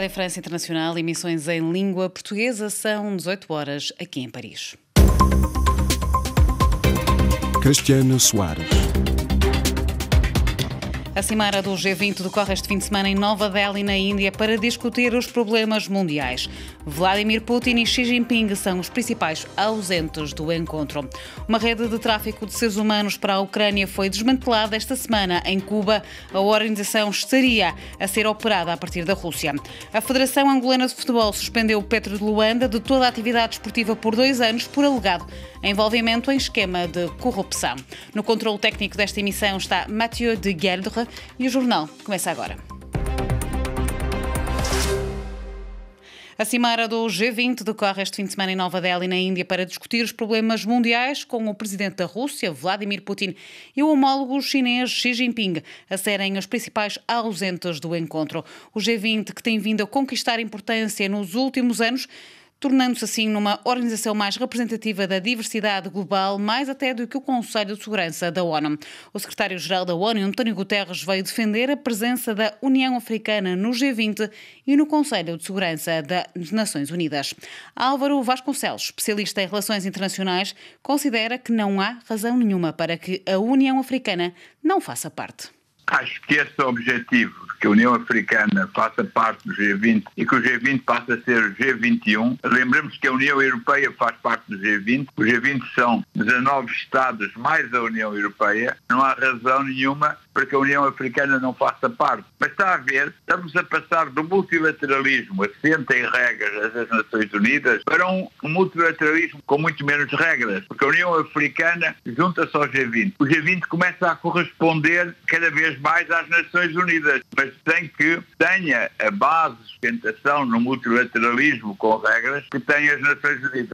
Rádio França Internacional, emissões em língua portuguesa, são 18 horas aqui em Paris. Cristiano Soares. A cimeira do G20 decorre este fim de semana em Nova Delhi, na Índia, para discutir os problemas mundiais. Vladimir Putin e Xi Jinping são os principais ausentes do encontro. Uma rede de tráfico de seres humanos para a Ucrânia foi desmantelada esta semana em Cuba. A organização estaria a ser operada a partir da Rússia. A Federação Angolana de Futebol suspendeu o Petro de Luanda de toda a atividade esportiva por 2 anos por alegado envolvimento em esquema de corrupção. No controle técnico desta emissão está Mathieu de Gueldre e o jornal começa agora. A cimeira do G20 decorre este fim de semana em Nova Delhi, na Índia, para discutir os problemas mundiais, com o presidente da Rússia, Vladimir Putin, e o homólogo chinês Xi Jinping a serem os principais ausentes do encontro. O G20, que tem vindo a conquistar importância nos últimos anos, tornando-se assim numa organização mais representativa da diversidade global, mais até do que o Conselho de Segurança da ONU. O secretário-geral da ONU, António Guterres, veio defender a presença da União Africana no G20 e no Conselho de Segurança das Nações Unidas. Álvaro Vasconcelos, especialista em relações internacionais, considera que não há razão nenhuma para que a União Africana não faça parte. Acho que esse é o objetivo, que a União Africana faça parte do G20 e que o G20 passe a ser o G21. Lembremos que a União Europeia faz parte do G20. O G20 são 19 Estados mais a União Europeia. Não há razão nenhuma para que a União Africana não faça parte. Mas está a ver, estamos a passar do multilateralismo assente em regras das Nações Unidas para um multilateralismo com muito menos regras, porque a União Africana junta-se ao G20. O G20 começa a corresponder cada vez mais às Nações Unidas, mas tem que tenha a base de sustentação no multilateralismo com regras que têm as Nações Unidas.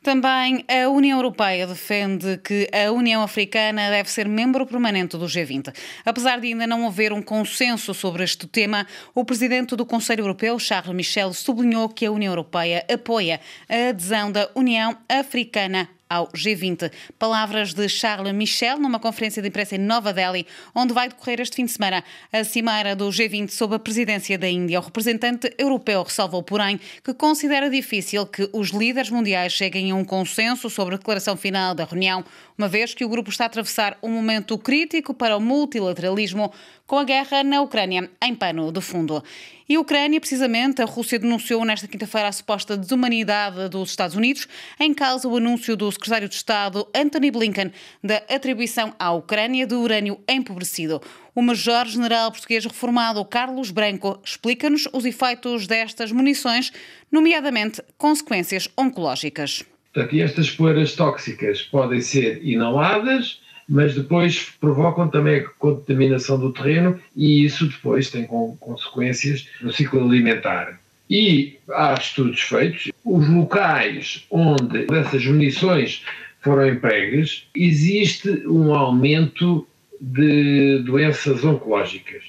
Também a União Europeia defende que a União Africana deve ser membro permanente do G20. Apesar de ainda não haver um consenso sobre este tema, o presidente do Conselho Europeu, Charles Michel, sublinhou que a União Europeia apoia a adesão da União Africana ao G20. Palavras de Charles Michel numa conferência de imprensa em Nova Delhi, onde vai decorrer este fim de semana a cimeira do G20 sob a presidência da Índia. O representante europeu ressalvou, porém, que considera difícil que os líderes mundiais cheguem a um consenso sobre a declaração final da reunião, uma vez que o grupo está a atravessar um momento crítico para o multilateralismo, com a guerra na Ucrânia em pano de fundo. E a Ucrânia, precisamente, a Rússia denunciou nesta quinta-feira a suposta desumanidade dos Estados Unidos, em causa o anúncio do secretário de Estado, Antony Blinken, da atribuição à Ucrânia de urânio empobrecido. O major-general português reformado, Carlos Branco, explica-nos os efeitos destas munições, nomeadamente consequências oncológicas. Portanto, estas poeiras tóxicas podem ser inaladas, mas depois provocam também a contaminação do terreno e isso depois tem consequências no ciclo alimentar. E há estudos feitos, os locais onde essas munições foram empregues, existe um aumento de doenças oncológicas.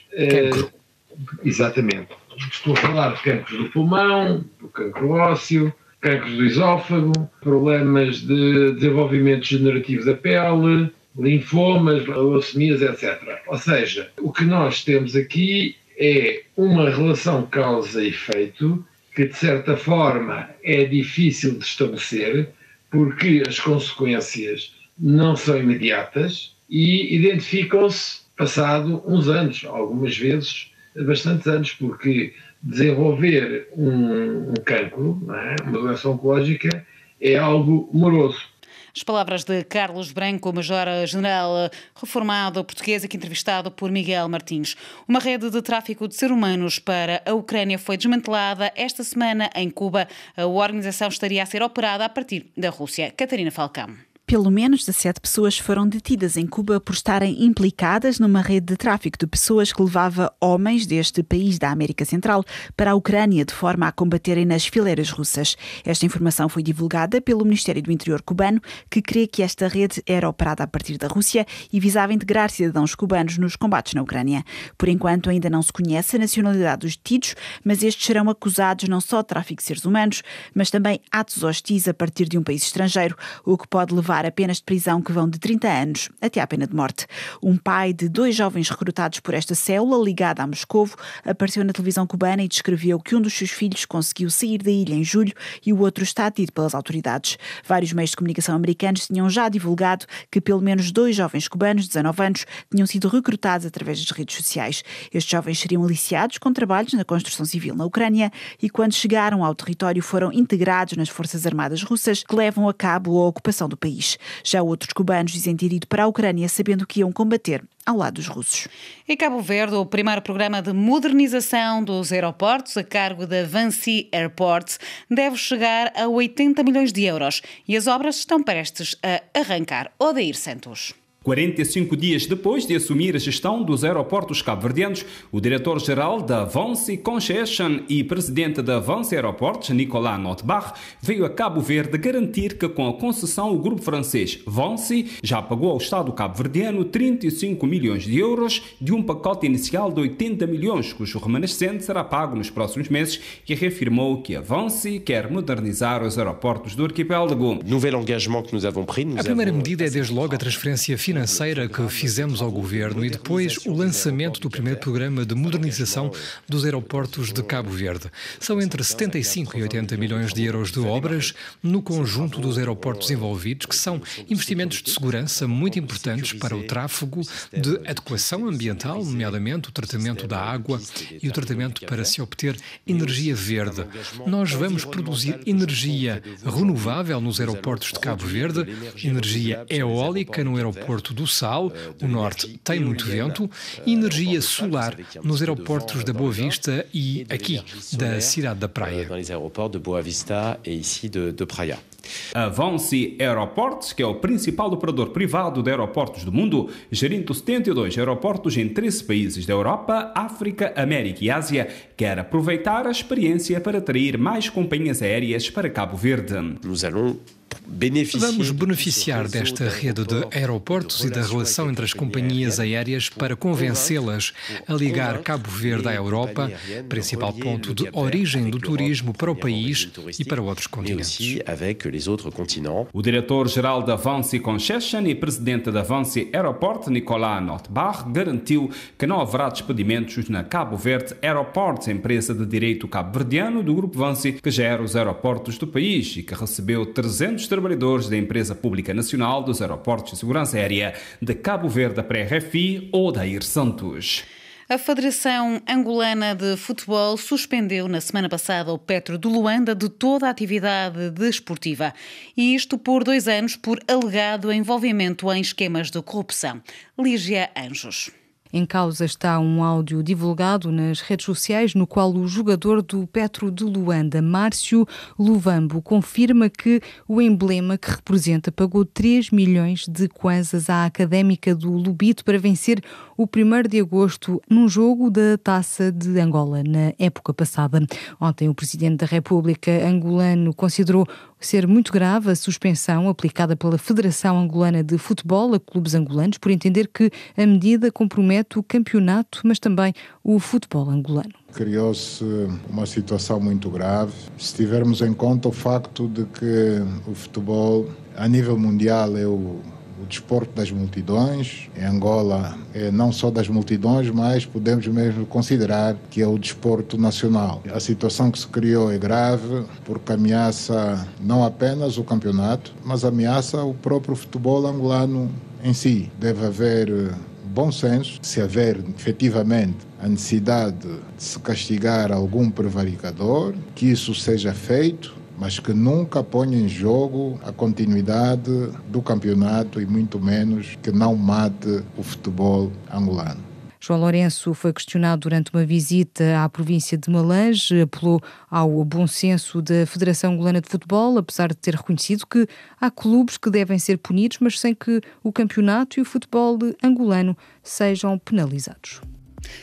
Exatamente. Estou a falar de cancros do pulmão, do cancro ósseo, cancros do esófago, problemas de desenvolvimento degenerativo da pele, linfomas, leucemias, etc. Ou seja, o que nós temos aqui é uma relação causa-efeito que, de certa forma, é difícil de estabelecer porque as consequências não são imediatas e identificam-se passado uns anos, algumas vezes bastantes anos, porque desenvolver um cancro, não é? Uma doença oncológica, é algo moroso. As palavras de Carlos Branco, major-general reformado português, aqui entrevistado por Miguel Martins. Uma rede de tráfico de seres humanos para a Ucrânia foi desmantelada esta semana em Cuba. A organização estaria a ser operada a partir da Rússia. Catarina Falcão. Pelo menos 17 pessoas foram detidas em Cuba por estarem implicadas numa rede de tráfico de pessoas que levava homens deste país da América Central para a Ucrânia de forma a combaterem nas fileiras russas. Esta informação foi divulgada pelo Ministério do Interior cubano, que crê que esta rede era operada a partir da Rússia e visava integrar cidadãos cubanos nos combates na Ucrânia. Por enquanto ainda não se conhece a nacionalidade dos detidos, mas estes serão acusados não só de tráfico de seres humanos, mas também atos hostis a partir de um país estrangeiro, o que pode levar levar a penas de prisão que vão de 30 anos até à pena de morte. Um pai de 2 jovens recrutados por esta célula ligada a Moscovo apareceu na televisão cubana e descreveu que um dos seus filhos conseguiu sair da ilha em julho e o outro está detido pelas autoridades. Vários meios de comunicação americanos tinham já divulgado que pelo menos 2 jovens cubanos de 19 anos tinham sido recrutados através das redes sociais. Estes jovens seriam aliciados com trabalhos na construção civil na Ucrânia e quando chegaram ao território foram integrados nas Forças Armadas russas que levam a cabo a ocupação do país. Já outros cubanos dizem ter ido para a Ucrânia sabendo que iam combater ao lado dos russos. Em Cabo Verde, o primeiro programa de modernização dos aeroportos a cargo da Vinci Airports deve chegar a 80 milhões de euros e as obras estão prestes a arrancar. Odair Santos. 45 dias depois de assumir a gestão dos aeroportos cabo-verdianos, o diretor-geral da Vinci Concession e presidente da Vinci Aeroportos, Nicolas Notebaert, veio a Cabo Verde garantir que com a concessão o grupo francês Vinci já pagou ao Estado cabo-verdiano 35 milhões de euros de um pacote inicial de 80 milhões, cujo remanescente será pago nos próximos meses, e reafirmou que a Vinci quer modernizar os aeroportos do arquipélago. A primeira medida é desde logo a transferência financeira que fizemos ao Governo e depois o lançamento do primeiro programa de modernização dos aeroportos de Cabo Verde. São entre 75 e 80 milhões de euros de obras no conjunto dos aeroportos envolvidos, que são investimentos de segurança muito importantes para o tráfego, de adequação ambiental, nomeadamente o tratamento da água e o tratamento para se obter energia verde. Nós vamos produzir energia renovável nos aeroportos de Cabo Verde, energia eólica no aeroporto do Sal, o norte tem muito vento, e energia solar nos aeroportos da Boa Vista e aqui, da cidade da Praia. A Vinci Airports, que é o principal operador privado de aeroportos do mundo, gerindo 72 aeroportos em 13 países da Europa, África, América e Ásia, quer aproveitar a experiência para atrair mais companhias aéreas para Cabo Verde. Vamos beneficiar desta rede de aeroportos e da relação entre as companhias aéreas para convencê-las a ligar Cabo Verde à Europa, principal ponto de origem do turismo para o país e para outros continentes. O diretor-geral da Vinci Concession e presidente da Vinci Airport, Nicolas Notebaert, garantiu que não haverá despedimentos na Cabo Verde Airports, empresa de direito cabo-verdiano do grupo Vinci, que gera os aeroportos do país e que recebeu 300 trabalhadores da Empresa Pública Nacional dos Aeroportos de Segurança Aérea de Cabo Verde para a RFI, Odair Santos. A Federação Angolana de Futebol suspendeu na semana passada o Petro de Luanda de toda a atividade desportiva. E isto por 2 anos por alegado envolvimento em esquemas de corrupção. Lígia Anjos. Em causa está um áudio divulgado nas redes sociais no qual o jogador do Petro de Luanda, Márcio Luvambo, confirma que o emblema que representa pagou 3 milhões de kwanzas à Académica do Lubito para vencer o 1º de agosto num jogo da Taça de Angola, na época passada. Ontem o Presidente da República angolano considerou ser muito grave a suspensão aplicada pela Federação Angolana de Futebol a clubes angolanos por entender que a medida compromete o campeonato, mas também o futebol angolano. Criou-se uma situação muito grave. Se tivermos em conta o facto de que o futebol, a nível mundial, é o desporto das multidões. Em Angola é não só das multidões, mas podemos mesmo considerar que é o desporto nacional. A situação que se criou é grave porque ameaça não apenas o campeonato, mas ameaça o próprio futebol angolano em si. Deve haver bom senso, se haver efetivamente a necessidade de se castigar algum prevaricador, que isso seja feito, mas que nunca ponha em jogo a continuidade do campeonato e muito menos que não mate o futebol angolano. João Lourenço foi questionado durante uma visita à província de Malange, apelou ao bom senso da Federação Angolana de Futebol, apesar de ter reconhecido que há clubes que devem ser punidos, mas sem que o campeonato e o futebol angolano sejam penalizados.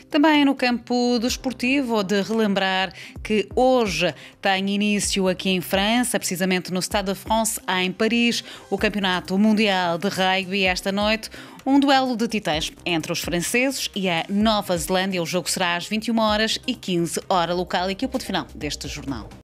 Também no campo desportivo, de relembrar que hoje tem início aqui em França, precisamente no Stade de France, em Paris, o Campeonato Mundial de Rugby. Esta noite, um duelo de titãs entre os franceses e a Nova Zelândia. O jogo será às 21h15, hora local, e aqui o ponto final deste jornal.